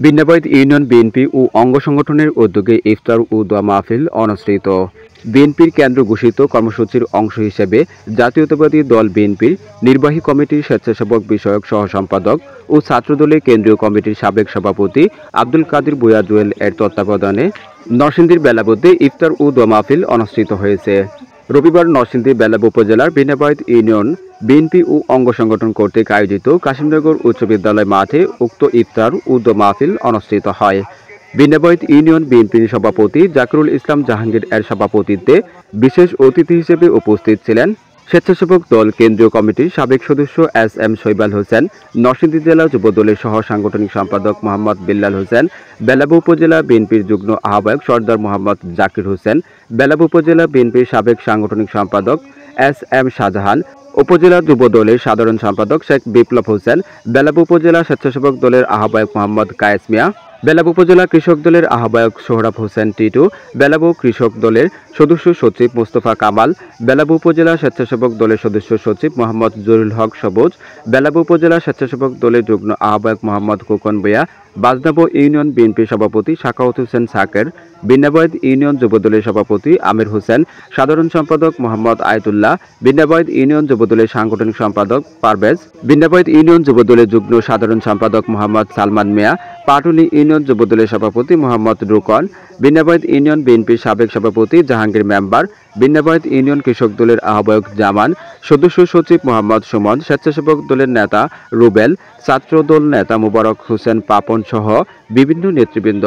বিন্নাবাইদ union BNP ও অঙ্গ সংগঠনের উদ্যোগে ইফতার ও দোয়া মাহফিল অনুষ্ঠিত। বিএনপির কেন্দ্র ঘোষিত কর্মসূচির অংশ হিসেবে জাতীয়তাবাদী দল বিএনপির নির্বাহী কমিটির স্বেচ্ছাসেবক বিষয়ক সহ সম্পাদক ও ছাত্রদলের কেন্দ্রীয় কমিটির সাবেক সভাপতি আব্দুল কাদির ভূঁইয়া জুয়েল এর তত্ত্বাবধানে নরসিংদীর বেলাবুতে ইফতার ও দোয়া মাহফিল অনুষ্ঠিত হয়েছে। রবিবার নরসিংদী বেলাব উপজেলার বিন্নাবাইদ ইউনিয়ন বিএনপি ও অঙ্গ সংগঠন কর্তৃক আয়োজিত কাশিমনগর উচ্চ বিদ্যালয় মাঠে উক্ত ইফতার ও দোয়া মাহফিল অনুষ্ঠিত হয়। বিন্নাবাইদ ইউনিয়ন বিএনপির সভাপতি জাকিরুল ইসলাম জাহাঙ্গীর এর সভাপতিত্বে বিশেষ অতিথি হিসেবে উপস্থিত ছিলেন স্বেচ্ছাসেবক দল কেন্দ্রীয় কমিটির সাবেক সদস্য এস.এম. শৈবাল হোসেন, নরসিংদী জেলা যুবদলের সহ সাংগঠনিক সম্পাদক মোহাম্মদ বিল্লাল হোসেন, বেলাব উপজেলা বিএনপির যুগ্ম আহ্বায়ক সর্দার মোহাম্মদ জাকির হোসেন, বেলাব উপজেলা বিএনপির সাবেক সাংগঠনিক সম্পাদক এস.এম. শাহজাহান, উপজেলা যুবদলের সাধারণ সম্পাদক শেখ বিপ্লব হোসেন, বেলাব উপজেলা স্বেচ্ছাসেবক দলের আহ্বায়ক মোহাম্মদ কায়েস মিয়া, বেলাব উপজেলা কৃষক দলের আহ্বায়ক সোহরাব হোসেন টিটু, বেলাব কৃষক দলের সদস্য সচিব মোস্তফা কামাল, বেলাব উপজেলা স্বেচ্ছাসেবক দলের সদস্য সচিব মোহাম্মদ জহুরুল হক সবুজ, বেলাব উপজেলা স্বেচ্ছাসেবক দলের যুগ্ম আহ্বায়ক মোহাম্মদ খোকন ভূঁইয়া, বাজনাব ইউনিয়ন বিএনপি সভাপতি সাখাওয়াত হোসেন সাকের, বিন্নাবাইদ ইউনিয়ন যুবদলের সভাপতি আমির হোসেন, সাধারণ সম্পাদক মোহাম্মদ আয়তুল্লাহ, বিন্নাবাইদ ইউনিয়ন যুবদলের সাংগঠনিক সম্পাদক পারভেজ, বিন্নাবাইদ ইউনিয়ন যুবদলের যুগ্ম সাধারণ সম্পাদক মোহাম্মদ সালমান মিয়া, পাটুলি ইউনিয়ন যুবদলের সভাপতি মোহাম্মদ রুকন, বিন্নাবাইদ ইউনিয়ন বিএনপির সাবেক সভাপতি জাহাঙ্গীর মেম্বার, বিন্নাবাইদ ইউনিয়ন কৃষক দলের আহ্বায়ক জামান, সদস্য সচিব মোহাম্মদ সুমন, স্বেচ্ছাসেবক দলের নেতা রুবেল, ছাত্রদল নেতা মোবারক হোসেন পাপন সহ বিভিন্ন নেতৃবৃন্দ।